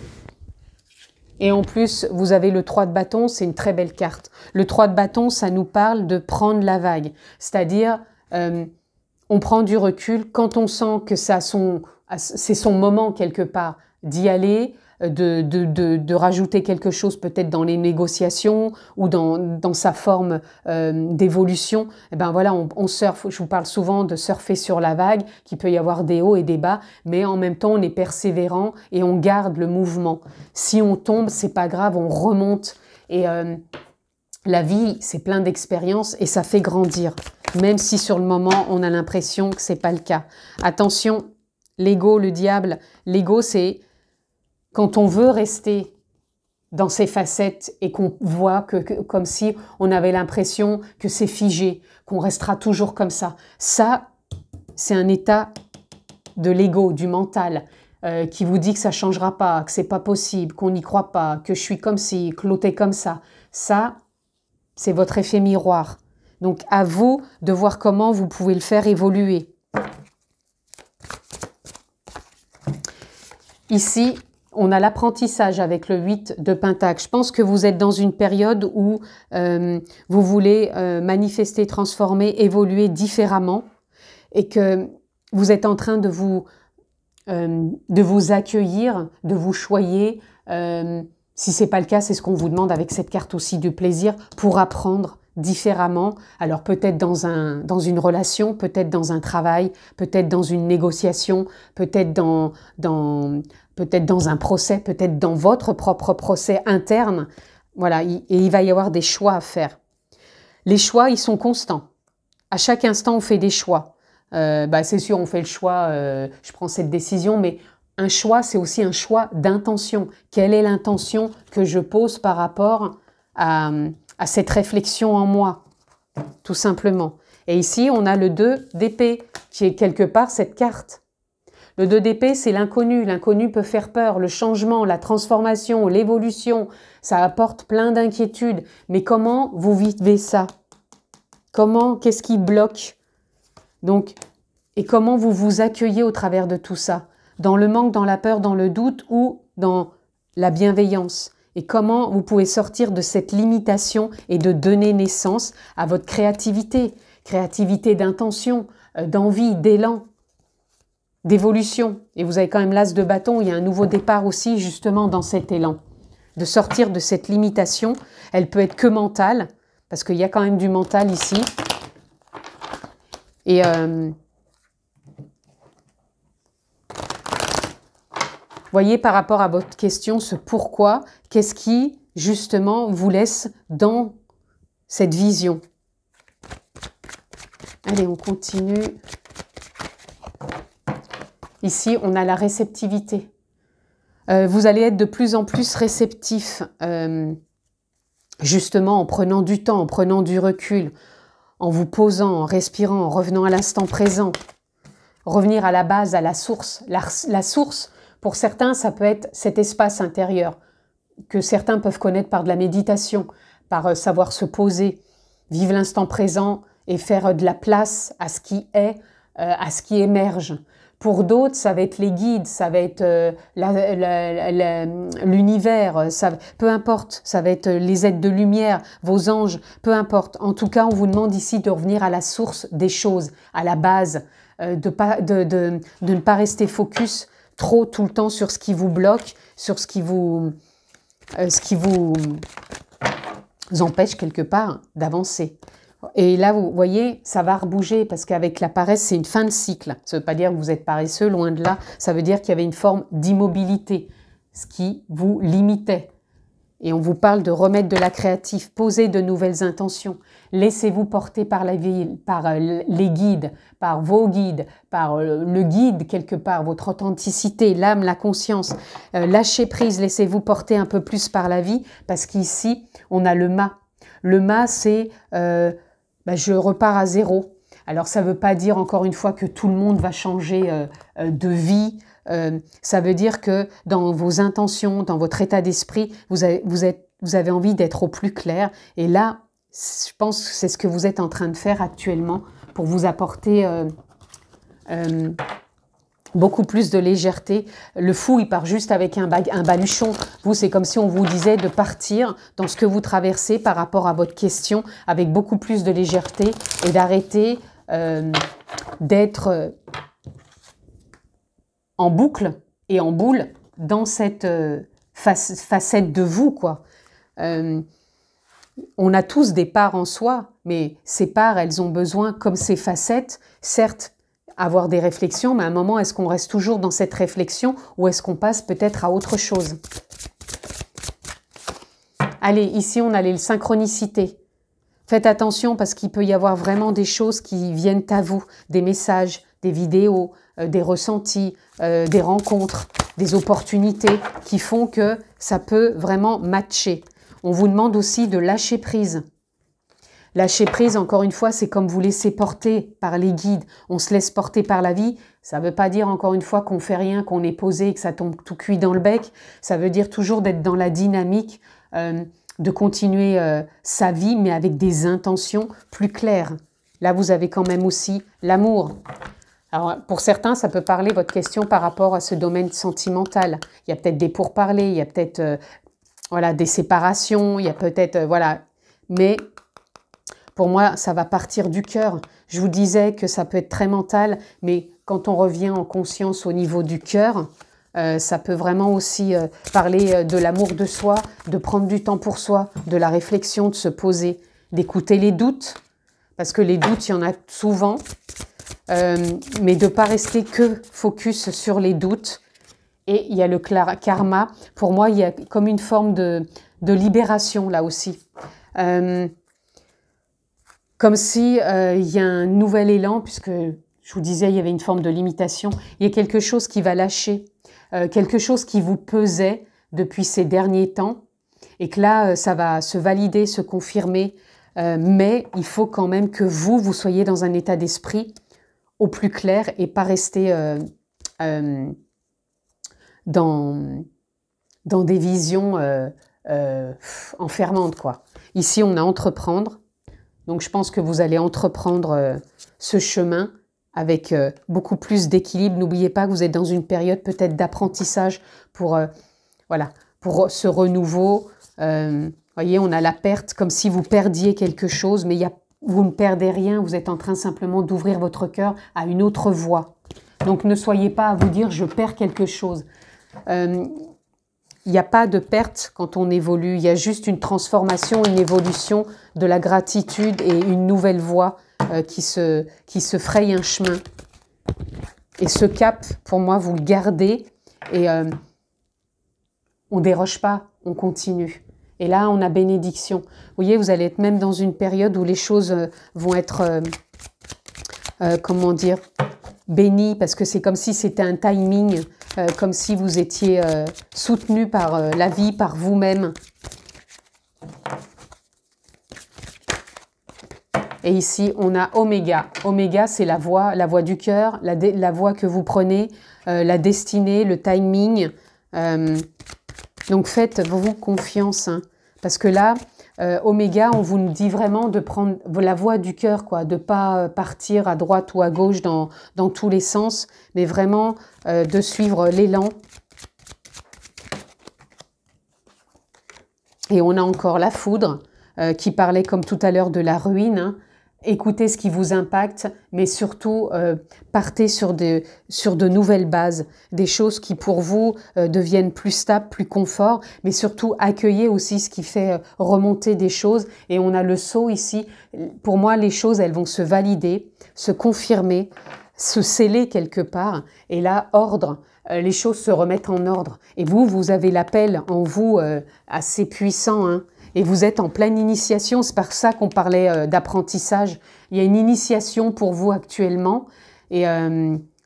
Et en plus, vous avez le 3 de bâton, c'est une très belle carte. Le 3 de bâton, ça nous parle de prendre la vague. C'est-à-dire, on prend du recul quand on sent que c'est son moment quelque part d'y aller, de rajouter quelque chose peut-être dans les négociations ou dans sa forme d'évolution. Et ben voilà, on surfe. Je vous parle souvent de surfer sur la vague, qu'il peut y avoir des hauts et des bas, mais en même temps on est persévérant et on garde le mouvement. Si on tombe, c'est pas grave, on remonte. Et la vie, c'est plein d'expériences et ça fait grandir, même si sur le moment on a l'impression que c'est pas le cas. Attention, l'ego, le diable. L'ego, c'est quand on veut rester dans ces facettes et qu'on voit comme si on avait l'impression que c'est figé, qu'on restera toujours comme ça. Ça, c'est un état de l'ego, du mental, qui vous dit que ça changera pas, que c'est pas possible, qu'on n'y croit pas, que je suis comme ci, que l'autre est comme ça. Ça, c'est votre effet miroir. Donc, à vous de voir comment vous pouvez le faire évoluer. ici, on a l'apprentissage avec le 8 de Pentacle. Je pense que vous êtes dans une période où vous voulez manifester, transformer, évoluer différemment et que vous êtes en train de vous accueillir, de vous choyer. Si ce n'est pas le cas, c'est ce qu'on vous demande avec cette carte aussi du plaisir pour apprendre différemment. Alors peut-être dans une relation, peut-être dans un travail, peut-être dans une négociation, peut-être dans un procès, peut-être dans votre propre procès interne. Voilà, et il va y avoir des choix à faire. Les choix, ils sont constants. À chaque instant, on fait des choix. C'est sûr, on fait le choix, je prends cette décision, mais un choix, c'est aussi un choix d'intention. Quelle est l'intention que je pose par rapport à cette réflexion en moi, tout simplement. Et ici, on a le 2 d'épée, qui est quelque part cette carte. Le 2 d'épée, c'est l'inconnu. L'inconnu peut faire peur, le changement, la transformation, l'évolution. Ça apporte plein d'inquiétudes. Mais comment vous vivez ça? Qu'est-ce qui bloque? Donc, et comment vous vous accueillez au travers de tout ça? Dans le manque, dans la peur, dans le doute ou dans la bienveillance? Et comment vous pouvez sortir de cette limitation et de donner naissance à votre créativité, créativité d'intention, d'envie, d'élan, d'évolution. Et vous avez quand même l'as de bâton, il y a un nouveau départ aussi justement dans cet élan. De sortir de cette limitation, elle peut être que mentale, parce qu'il y a quand même du mental ici. Et voyez par rapport à votre question, ce pourquoi, qu'est-ce qui justement vous laisse dans cette vision. Allez, on continue. Ici, on a la réceptivité. Vous allez être de plus en plus réceptif, justement en prenant du temps, en prenant du recul, en vous posant, en respirant, en revenant à l'instant présent. Revenir à la base, à la source. La source, pour certains, ça peut être cet espace intérieur que certains peuvent connaître par de la méditation, par savoir se poser, vivre l'instant présent et faire de la place à ce qui est, à ce qui émerge. Pour d'autres, ça va être les guides, ça va être l'univers, peu importe, ça va être les êtres de lumière, vos anges, peu importe. En tout cas, on vous demande ici de revenir à la source des choses, à la base, de ne pas rester focus trop tout le temps sur ce qui vous bloque, sur ce qui vous empêche quelque part d'avancer. Et là, vous voyez, ça va rebouger parce qu'avec la paresse, c'est une fin de cycle. Ça ne veut pas dire que vous êtes paresseux, loin de là. Ça veut dire qu'il y avait une forme d'immobilité, ce qui vous limitait. Et on vous parle de remettre de la créative, poser de nouvelles intentions. Laissez-vous porter par la vie, par les guides, par vos guides, par le guide quelque part, votre authenticité, l'âme, la conscience. Lâchez prise, laissez-vous porter un peu plus par la vie parce qu'ici, on a le mât. Le mât, c'est je repars à zéro. Alors, ça ne veut pas dire, encore une fois, que tout le monde va changer de vie. Ça veut dire que dans vos intentions, dans votre état d'esprit, vous avez envie d'être au plus clair. Et là, je pense que c'est ce que vous êtes en train de faire actuellement pour vous apporter beaucoup plus de légèreté. Le fou, il part juste avec un baluchon. Vous, c'est comme si on vous disait de partir dans ce que vous traversez par rapport à votre question avec beaucoup plus de légèreté et d'arrêter d'être en boucle et en boule dans cette facette de vous, quoi. On a tous des parts en soi, mais ces parts, elles ont besoin, comme ces facettes, certes, avoir des réflexions, mais à un moment, est-ce qu'on reste toujours dans cette réflexion ou est-ce qu'on passe peut-être à autre chose? Allez, ici, on a les synchronicités. Faites attention parce qu'il peut y avoir vraiment des choses qui viennent à vous, des messages, des vidéos, des ressentis, des rencontres, des opportunités qui font que ça peut vraiment matcher. On vous demande aussi de lâcher prise. Lâcher prise, encore une fois, c'est comme vous laisser porter par les guides. On se laisse porter par la vie. Ça ne veut pas dire, encore une fois, qu'on fait rien, qu'on est posé, que ça tombe tout cuit dans le bec. Ça veut dire toujours d'être dans la dynamique, de continuer sa vie, mais avec des intentions plus claires. Là, vous avez quand même aussi l'amour. Alors, pour certains, ça peut parler, votre question, par rapport à ce domaine sentimental. Il y a peut-être des pourparlers, il y a peut-être voilà, des séparations, il y a peut-être... voilà. Mais pour moi, ça va partir du cœur. Je vous disais que ça peut être très mental, mais quand on revient en conscience au niveau du cœur, ça peut vraiment aussi parler de l'amour de soi, de prendre du temps pour soi, de la réflexion, de se poser, d'écouter les doutes, parce que les doutes, il y en a souvent, mais de ne pas rester que focus sur les doutes. Et il y a le karma. Pour moi, il y a comme une forme de libération là aussi. Comme si il y a un nouvel élan, puisque je vous disais, il y avait une forme de limitation. Il y a quelque chose qui va lâcher, quelque chose qui vous pesait depuis ces derniers temps, et que là, ça va se valider, se confirmer. Mais il faut quand même que vous soyez dans un état d'esprit au plus clair et pas rester dans des visions enfermantes, quoi. Ici, on a entreprendre. Donc, je pense que vous allez entreprendre ce chemin avec beaucoup plus d'équilibre. N'oubliez pas que vous êtes dans une période peut-être d'apprentissage pour, voilà, pour ce renouveau. Voyez, on a la perte, comme si vous perdiez quelque chose, mais vous ne perdez rien. Vous êtes en train simplement d'ouvrir votre cœur à une autre voie. Donc, ne soyez pas à vous dire « je perds quelque chose ». Il n'y a pas de perte quand on évolue, il y a juste une transformation, une évolution de la gratitude et une nouvelle voie qui se fraye un chemin. Et ce cap, pour moi, vous le gardez et on ne déroge pas, on continue. Et là, on a bénédiction. Vous voyez, vous allez être même dans une période où les choses vont être, comment dire, bénies, parce que c'est comme si c'était un timing, comme si vous étiez soutenu par la vie, par vous-même. Et ici, on a Oméga. Oméga, c'est la voie du cœur, la voie que vous prenez, la destinée, le timing. Donc, faites-vous confiance. Hein, parce que là, Oméga, on vous dit vraiment de prendre la voie du cœur, quoi, de ne pas partir à droite ou à gauche dans tous les sens, mais vraiment de suivre l'élan. Et on a encore la foudre qui parlait comme tout à l'heure de la ruine. Hein. Écoutez ce qui vous impacte, mais surtout partez sur de nouvelles bases, des choses qui pour vous deviennent plus stables, plus confort, mais surtout accueillez aussi ce qui fait remonter des choses. Et on a le sceau ici. Pour moi, les choses, elles vont se valider, se confirmer, se sceller quelque part. Et là, ordre. Les choses se remettent en ordre. Et vous avez l'appel en vous assez puissant, hein. Et vous êtes en pleine initiation, c'est par ça qu'on parlait d'apprentissage. Il y a une initiation pour vous actuellement. Et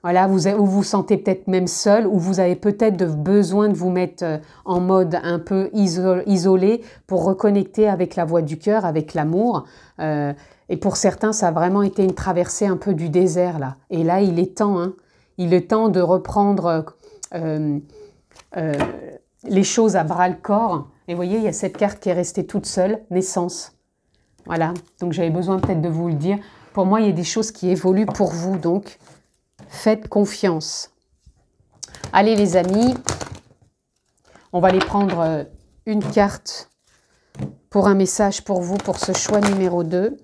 voilà, vous vous sentez peut-être même seul, ou vous avez peut-être besoin de vous mettre en mode un peu isolé pour reconnecter avec la voix du cœur, avec l'amour. Et pour certains, ça a vraiment été une traversée un peu du désert, là. Et là, il est temps, hein. Il est temps de reprendre les choses à bras-le-corps. Et vous voyez, il y a cette carte qui est restée toute seule, naissance. Voilà, donc j'avais besoin peut-être de vous le dire. Pour moi, il y a des choses qui évoluent pour vous, donc faites confiance. Allez les amis, on va aller prendre une carte pour un message pour vous, pour ce choix numéro 2.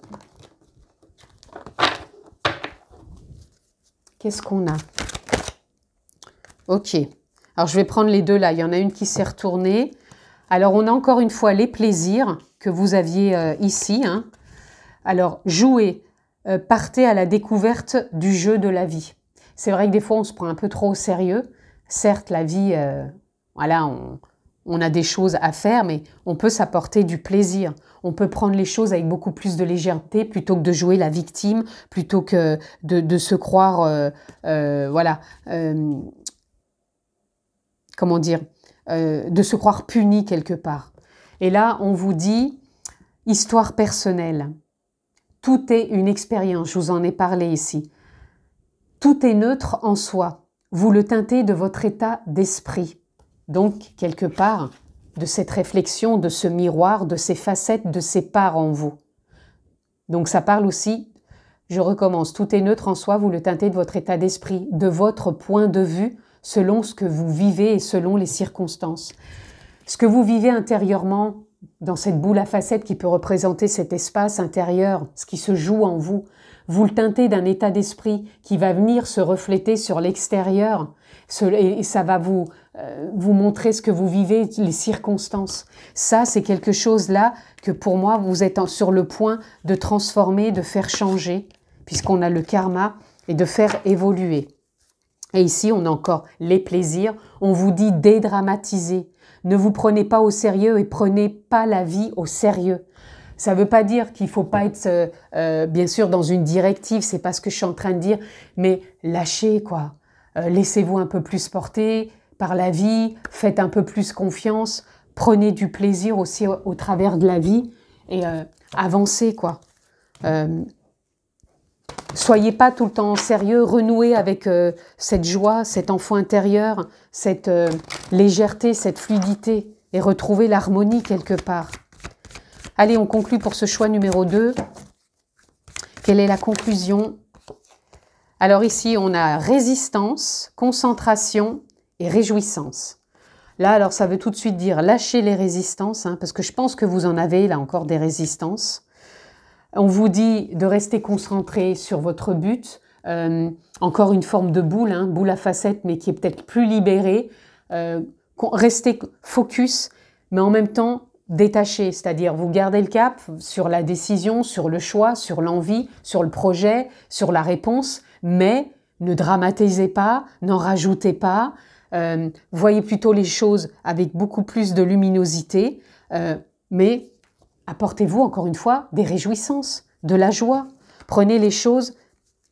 Qu'est-ce qu'on a? Ok, alors je vais prendre les deux là, il y en a une qui s'est retournée. Alors, on a encore une fois les plaisirs que vous aviez ici. Hein. Alors, jouez, partez à la découverte du jeu de la vie. C'est vrai que des fois, on se prend un peu trop au sérieux. Certes, la vie, voilà, on a des choses à faire, mais on peut s'apporter du plaisir. On peut prendre les choses avec beaucoup plus de légèreté plutôt que de jouer la victime, plutôt que de se croire, voilà, comment dire, de se croire puni quelque part. Et là, on vous dit, histoire personnelle. Tout est une expérience, je vous en ai parlé ici. Tout est neutre en soi. Vous le teintez de votre état d'esprit. Donc, quelque part, de cette réflexion, de ce miroir, de ces facettes, de ces parts en vous. Donc, ça parle aussi Je recommence. Tout est neutre en soi, vous le teintez de votre état d'esprit, de votre point de vue, selon ce que vous vivez et selon les circonstances. Ce que vous vivez intérieurement, dans cette boule à facettes qui peut représenter cet espace intérieur, ce qui se joue en vous, vous le teintez d'un état d'esprit qui va venir se refléter sur l'extérieur et ça va vous montrer ce que vous vivez, les circonstances. Ça, c'est quelque chose là que pour moi, vous êtes sur le point de transformer, de faire changer, puisqu'on a le karma, et de faire évoluer. Et ici, on a encore les plaisirs. On vous dit dédramatiser. Ne vous prenez pas au sérieux et prenez pas la vie au sérieux. Ça ne veut pas dire qu'il ne faut pas être, bien sûr, dans une directive, c'est pas ce que je suis en train de dire, mais lâchez, quoi. Laissez-vous un peu plus porter par la vie, faites un peu plus confiance, prenez du plaisir aussi au travers de la vie et avancez, quoi. Soyez pas tout le temps sérieux, renouez avec cette joie, cet enfant intérieur, cette légèreté, cette fluidité et retrouvez l'harmonie quelque part. Allez, on conclut pour ce choix numéro 2. Quelle est la conclusion? Alors ici, on a résistance, concentration et réjouissance. Là, alors ça veut tout de suite dire lâcher les résistances, hein, parce que je pense que vous en avez là encore des résistances. On vous dit de rester concentré sur votre but, encore une forme de boule, hein, boule à facettes, mais qui est peut-être plus libérée. Restez focus, mais en même temps détaché, c'est-à-dire vous gardez le cap sur la décision, sur le choix, sur l'envie, sur le projet, sur la réponse, mais ne dramatisez pas, n'en rajoutez pas, voyez plutôt les choses avec beaucoup plus de luminosité, mais apportez-vous encore une fois des réjouissances, de la joie. Prenez les choses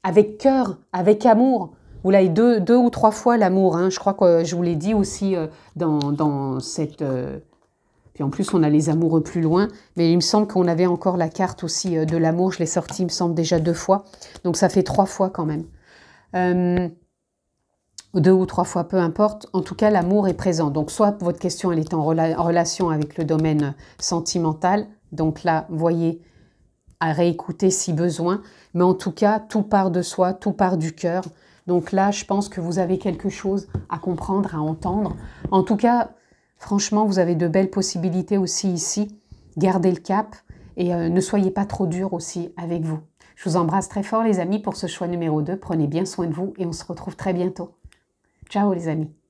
avec cœur, avec amour. Vous l'avez deux ou trois fois l'amour, hein. Je crois que je vous l'ai dit aussi dans cette... Puis en plus, on a les amoureux plus loin. Mais il me semble qu'on avait encore la carte aussi de l'amour. Je l'ai sortie, il me semble, déjà 2 fois. Donc ça fait 3 fois quand même. 2 ou 3 fois, peu importe. En tout cas, l'amour est présent. Donc soit votre question, elle est en relation avec le domaine sentimental. Donc là, voyez, à réécouter si besoin. Mais en tout cas, tout part de soi, tout part du cœur. Donc là, je pense que vous avez quelque chose à comprendre, à entendre. En tout cas... Franchement, vous avez de belles possibilités aussi ici. Gardez le cap et ne soyez pas trop dur aussi avec vous. Je vous embrasse très fort les amis pour ce choix numéro 2. Prenez bien soin de vous et on se retrouve très bientôt. Ciao les amis.